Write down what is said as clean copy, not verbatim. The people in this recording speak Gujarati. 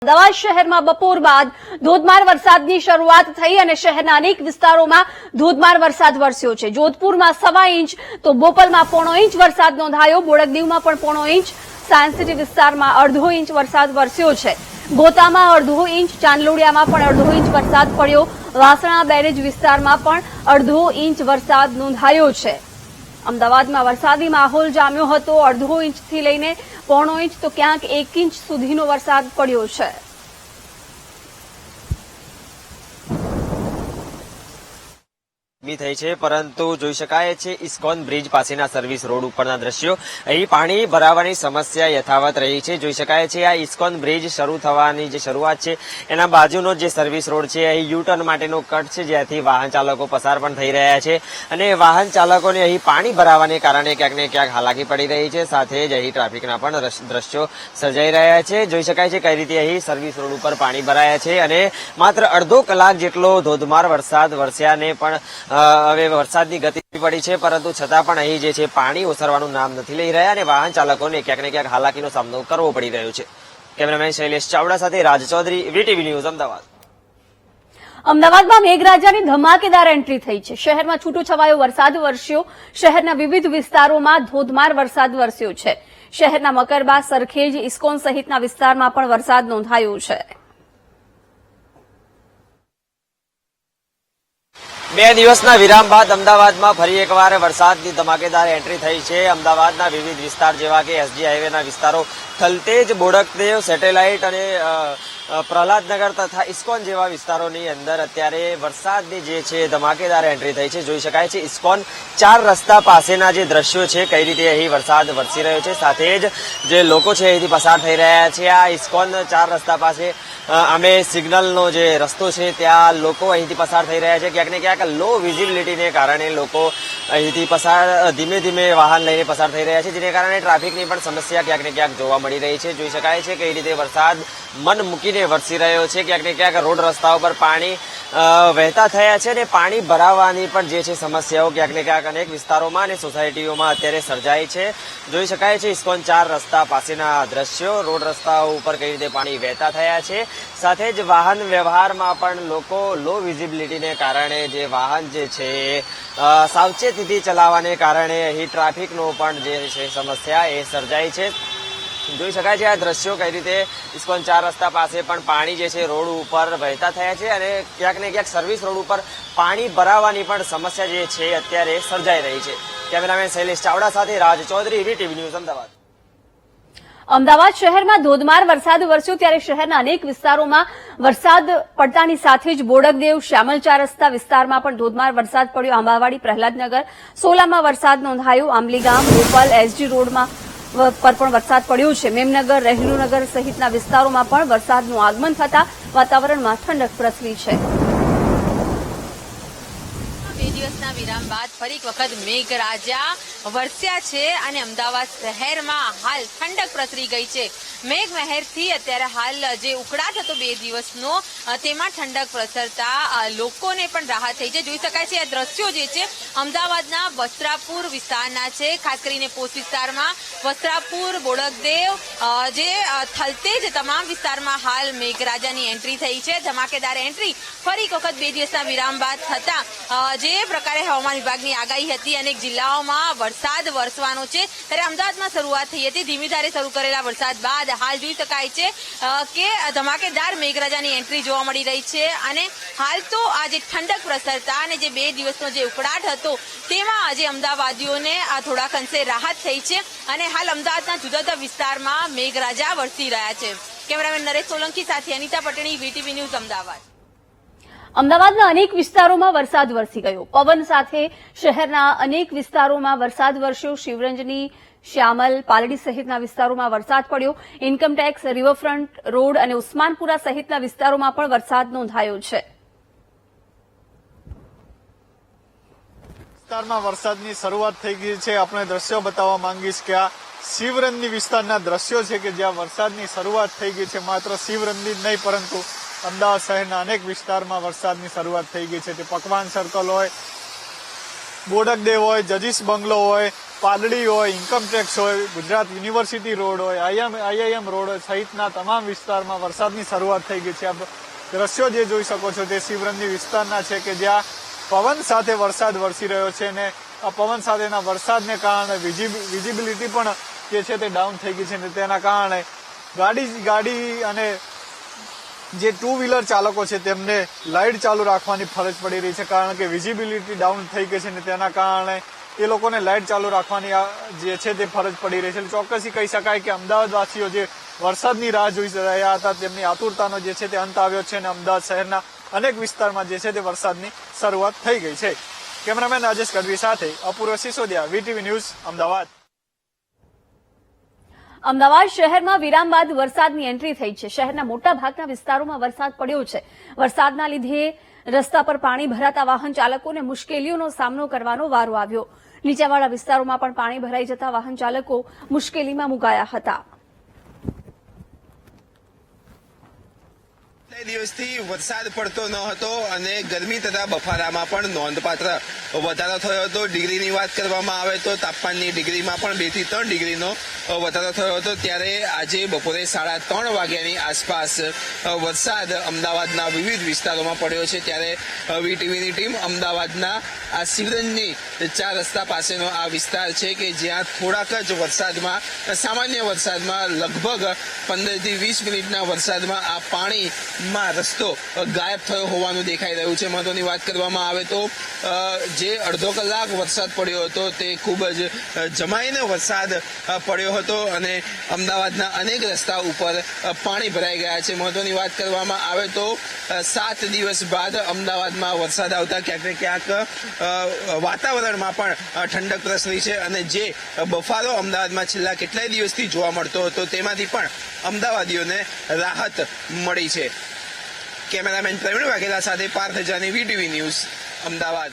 અમદાવાદ શહેરમાં બપોર બાદ ધોધમાર વરસાદની શરૂઆત થઈ અને શહેરના અનેક વિસ્તારોમાં ધોધમાર વરસાદ વરસ્યો છે। જોધપુરમાં 1.25 ઇંચ તો બોપલમાં 0.5 ઇંચ વરસાદ નોંધાયો। બોડકદેવમાં પણ 0.5 ઇંચ, સાયન્સ સિટી વિસ્તારમાં 0.5 ઇંચ વરસાદ વરસ્યો છે। ગોતામાં 0.5 ઇંચ, ચાંદલોડિયામાં પણ 0.5 ઇંચ વરસાદ પડ્યો। વાસણા બેરેજ વિસ્તારમાં પણ 0.5 ઇંચ વરસાદ નોંધાયો છે। અમદાવાદમાં વરસાદી માહોલ જામ્યો હતો। 0.5 ઇંચથી લઈને 0.5 ઇંચ તો ક્યાંક 1 ઇંચ સુધીનો વરસાદ પડ્યો છે। થઈ છે, પરંતુ જોઈ શકાય છે ઇસ્કોન બ્રિજ પાસેના સર્વિસ રોડ ઉપરના દ્રશ્યો। અહીં પાણી ભરાવાની સમસ્યા યથાવત રહી છે। જોઈ શકાય છે આ ઇસ્કોન બ્રિજ શરૂ થવાની જે શરૂઆત છે એના બાજુનો જે સર્વિસ રોડ છે અહીં યુ ટર્ન માટેનો કટ છે, જ્યાંથી વાહન ચાલકો પસાર પણ થઈ રહ્યા છે અને વાહન ચાલકોને અહીં પાણી ભરાવાને કારણે ક્યાંક ને ક્યાંક હાલાકી પડી રહી છે। સાથે જ અહીં ટ્રાફિકના પણ દ્રશ્યો સર્જાઈ રહ્યા છે। જોઈ શકાય છે કઈ રીતે અહીં સર્વિસ રોડ ઉપર પાણી ભરાયા છે અને માત્ર અડધો કલાક જેટલો ધોધમાર વરસાદ વરસ્યાને પણ હવે વરસાદની ગતિ પડી છે, પરંતુ છતાં પણ અહીં જે છે પાણી ઓસરવાનું નામ નથી લઈ રહ્યા અને વાહન ચાલકોને ક્યાંક ને ક્યાંક હાલાકીનો સામનો કરવો પડી રહ્યો છે। કેમેરામેન શૈલેષ ચાવડા સાથે રાજ ચૌધરી, વીટીવી ન્યૂઝ, અમદાવાદ। અમદાવાદમાં મેઘરાજાની ધમાકેદાર એન્ટ્રી થઈ છે। શહેરમાં છૂટોછવાયો વરસાદ વરસ્યો। શહેરના વિવિધ વિસ્તારોમાં ધોધમાર વરસાદ વરસ્યો છે। શહેરના મકરબા, સરખેજ, ઇસ્કોન સહિતના વિસ્તારમાં પણ વરસાદ નોંધાયો છે। 2 દિવસના વિરામ બાદ અમદાવાદમાં ફરી એકવાર વરસાદની ધમાકેદાર એન્ટ્રી થઈ છે। અમદાવાદના વિવિધ વિસ્તાર જેવા કે એસજી હાઈવેના વિસ્તારો, થલતેજ, બોડકદેવ, સેટેલાઇટ અને પ્રહલાદનગર તથા ઇસ્કોન જેવા વિસ્તારોની અંદર અત્યારે વરસાદની જે છે ધમાકેદાર એન્ટ્રી થઈ છે। જોઈ શકાય છે ઇસ્કોન 4 રસ્તા પાસેના જે દ્રશ્યો છે કઈ રીતે અહીં વરસાદ વરસી રહ્યો છે, સાથે જ જે લોકો છે અહીંથી પસાર થઈ રહ્યા છે। આ ઇસ્કોન 4 રસ્તા પાસે અમે સિગ્નલનો જે રસ્તો છે ત્યાં લોકો અહીંથી પસાર થઈ રહ્યા છે। ક્યાંક ને ક્યાંક લો વિઝિબિલિટીને કારણે લોકો અહીંથી પસાર ધીમે ધીમે વાહન લઈને પસાર થઈ રહ્યા છે, જેને કારણે ટ્રાફિકની પણ સમસ્યા ક્યાંક ને ક્યાંક જોવા મળી રહી છે। જોઈ શકાય છે કઈ રીતે વરસાદ મન મૂકીને વરસી રહ્યો છે। ક્યાંક ને ક્યાંક રોડ રસ્તાઓ પર પાણી વહેતા થયા છે અને પાણી ભરાવાની પણ જે છે સમસ્યાઓ ક્યાંક ને ક્યાંક અનેક વિસ્તારોમાં અને સોસાયટીઓમાં અત્યારે સર્જાય છે। જોઈ શકાય છે ઇસ્કોન 4 રસ્તા પાસેના દ્રશ્યો, રોડ રસ્તાઓ ઉપર કઈ રીતે પાણી વહેતા થયા છે। સાથે જ વાહન વ્યવહારમાં પણ લોકો લો વિઝિબિલિટીને કારણે જે વાહન જે છે સાવચેતીથી ચલાવવાને કારણે અહીં ટ્રાફિકનો પણ જે છે સમસ્યા એ સર્જાય છે। જોઈ શકાય છે આ દ્રશ્યો કઈ રીતે ઇસ્કોન 4 રસ્તા પાસે પણ પાણી જે છે રોડ ઉપર વહેતા થયા છે અને ક્યાંક ને ક્યાંક સર્વિસ રોડ ઉપર પાણી ભરાવાની પણ સમસ્યા જે છે અત્યારે સર્જાઈ રહી છે। કેમેરામેન શૈલેષ ચાવડા સાથે રાજ ચૌધરી, વીટીવી ન્યૂઝ, અમદાવાદ। અમદાવાદ શહેરમાં ધોધમાર વરસાદ વરસ્યો ત્યારે શહેરના અનેક વિસ્તારોમાં વરસાદ પડતાની સાથે જ બોડકદેવ, શ્યામલ 4 રસ્તા વિસ્તારમાં પણ ધોધમાર વરસાદ પડ્યો। આંબાવાડી, પ્રહલાદનગર, સોલામાં વરસાદ નોંધાયો। આંબલીગામ, બોપલ, એસજી રોડમાં પર પણ વરસાદ પડ્યો છે। મેમનગર, રહેલુનગર સહિતના વિસ્તારોમાં પણ વરસાદનું આગમન થતા વાતાવરણમાં ઠંડક પ્રસરી છે। 2 દિવસના વિરામ બાદ ફરી એક વખત મેઘરાજા વરસ્યા છે અને અમદાવાદ શહેરમાં હાલ ઠંડક પ્રસરી ગઈ છે। મેઘમહેરથી અત્યારે હાલ જે ઉકળાટ હતો 2 દિવસનો તેમાં ઠંડક પ્રસરતા લોકોને પણ રાહત થઈ છે। જોઈ શકાય છે આ દ્રશ્યો જે છે અમદાવાદના વસ્ત્રાપુર વિસ્તારના છે, ખાસ કરીને પોસ્ટ વિસ્તારમાં વસ્ત્રાપુર, બોડકદેવ, જે થલતેજ તમામ વિસ્તારમાં હાલ મેઘરાજાની એન્ટ્રી થઈ છે। ધમાકેદાર એન્ટ્રી ફરી એક વખત 2 દિવસના વિરામ બાદ થતા જે પ્રકારે હવામાન વિભાગની આગાહી હતી અનેક જિલ્લાઓમાં વરસાદ વરસવાનો છે ત્યારે અમદાવાદમાં શરૂઆત થઈ હતી। ધીમી ધારે શરૂ કરેલા વરસાદ બાદ હાલ જોઈ શકાય છે કે ધમાકેદાર મેઘરાજાની એન્ટ્રી જોવા મળી રહી છે અને હાલ તો આ જે ઠંડક પ્રસરતા અને જે 2 દિવસનો જે ઉકળાટ હતો તેમાં આજે અમદાવાદીઓને થોડાક અંશે રાહત થઈ છે અને હાલ અમદાવાદના જુદા જુદા વિસ્તારમાં મેઘરાજા વરસી રહ્યા છે। કેમેરામેન નરેશ સોલંકી સાથે અનિતા પટણી, વીટીવી ન્યૂઝ, અમદાવાદ। અમદાવાદના અનેક વિસ્તારોમાં વરસાદ વરસી ગયો। પવન સાથે શહેરના અનેક વિસ્તારોમાં વરસાદ વરસ્યો। શિવરંજની, શ્યામલ, પાલડી સહિતના વિસ્તારોમાં વરસાદ પડ્યો। ઇન્કમટેક્સ, રિવરફ્રન્ટ રોડ અને ઉસ્માનપુરા સહિતના વિસ્તારોમાં પણ વરસાદ નોંધાયો છે। વિસ્તારમાં વરસાદની શરૂઆત થઈ ગઈ છે। આપણે દ્રશ્યો બતાવવા માંગીશ કે આ શિવરંજની વિસ્તારના દ્રશ્યો છે કે જ્યાં વરસાદની શરૂઆત થઈ ગઈ છે। માત્ર શિવરંજની જ નહીં પરંતુ અમદાવાદ શહેરના અનેક વિસ્તારમાં વરસાદની શરૂઆત થઈ ગઈ છે। તે પકવાન સર્કલ હોય, બોડકદેવ હોય, જજીસ બંગલો હોય, પાલડી હોય, ઇન્કમટેક્સ હોય, ગુજરાત યુનિવર્સિટી રોડ હોય, આઈઆઈએમ રોડ હોય સહિતના તમામ વિસ્તારમાં વરસાદની શરૂઆત થઈ ગઈ છે. આપ દ્રશ્યો જે જોઈ શકો છો તે શિવરંજની વિસ્તારના છે કે જ્યાં પવન સાથે વરસાદ વરસી રહ્યો છે અને આ પવન સાથેના વરસાદને કારણે વિઝિબિલિટી પણ જે છે તે ડાઉન થઈ ગઈ છે અને તેના કારણે ગાડી અને જે ટુ વ્હીલર ચાલકો છે તેમને લાઇટ ચાલુ રાખવાની ફરજ પડી રહી છે, કારણ કે વિઝિબિલિટી ડાઉન થઈ ગઈ છે અને તેના કારણે એ લોકોને લાઇટ ચાલુ રાખવાની જે છે તે ફરજ પડી રહી છે. ચોક્કસથી કહી શકાય કે અમદાવાદવાસીઓ જે વરસાદની રાહ જોઈ રહ્યા હતા તેમની આતુરતાનો જે છે તે અંત આવ્યો છે અને અમદાવાદ શહેરના અનેક વિસ્તારમાં જે છે તે વરસાદની શરૂઆત થઈ ગઈ છે. કેમેરામેન રાજેશ ગઢવી સાથે અપૂર્વ સિસોદિયા, વીટીવી ન્યૂઝ, અમદાવાદ. અમદાવાદ શહેરમાં વિરામ બાદ વરસાદની એન્ટ્રી થઈ છે. શહેરના મોટા ભાગના વિસ્તારોમાં વરસાદ પડ્યો છે. વરસાદના લીધે રસ્તા પર પાણી ભરાતા વાહન ચાલકોને મુશ્કેલીઓનો સામનો કરવાનો વારો આવ્યો. નીચાણવાળા વિસ્તારોમાં પણ પાણી ભરાઈ જતા વાહન ચાલકો મુશ્કેલીમાં મુકાયા હતા. દિવસથી વરસાદ પડતો ન હતો અને ગરમી તથા બફારામાં પણ નોંધપાત્ર વધારો થયો હતો. ડિગ્રીની વાત કરવામાં આવે તો તાપમાનની ડિગ્રીમાં પણ 2 થી 3 ડિગ્રીનો વધારો થયો હતો. ત્યારે આજે બપોરે 3:30 વાગ્યાની આસપાસ વરસાદ અમદાવાદના વિવિધ વિસ્તારોમાં પડ્યો છે. ત્યારે વીટીવીની ટીમ અમદાવાદના આ શિવરંજની 4 રસ્તા પાસેનો આ વિસ્તાર છે કે જ્યાં થોડાક જ વરસાદમાં, સામાન્ય વરસાદમાં, લગભગ 15 થી 20 મિનિટના વરસાદમાં આ પાણીમાં રસ્તો ગાયબ થયો હોવાનું દેખાઈ રહ્યું છે. મહત્વની વાત કરવામાં આવે તો જે અડધો કલાક વરસાદ પડ્યો હતો તે ખૂબ જ જમાઈને વરસાદ પડ્યો હતો અને અમદાવાદના અનેક રસ્તા ઉપર પાણી ભરાઈ ગયા છે. મહત્વની વાત કરવામાં આવે તો 7 દિવસ બાદ અમદાવાદમાં વરસાદ આવતા ક્યાંક ને ક્યાંક વાતાવરણમાં પણ ઠંડક પ્રસરી છે અને જે બફારો અમદાવાદમાં છેલ્લા કેટલાય દિવસથી જોવા મળતો હતો તેમાંથી પણ અમદાવાદીઓને રાહત મળી છે. કેમેરામેન પ્રવીણ વાઘેલા સાથે પાર્થ જાની, વીટીવી ન્યૂઝ, અમદાવાદ.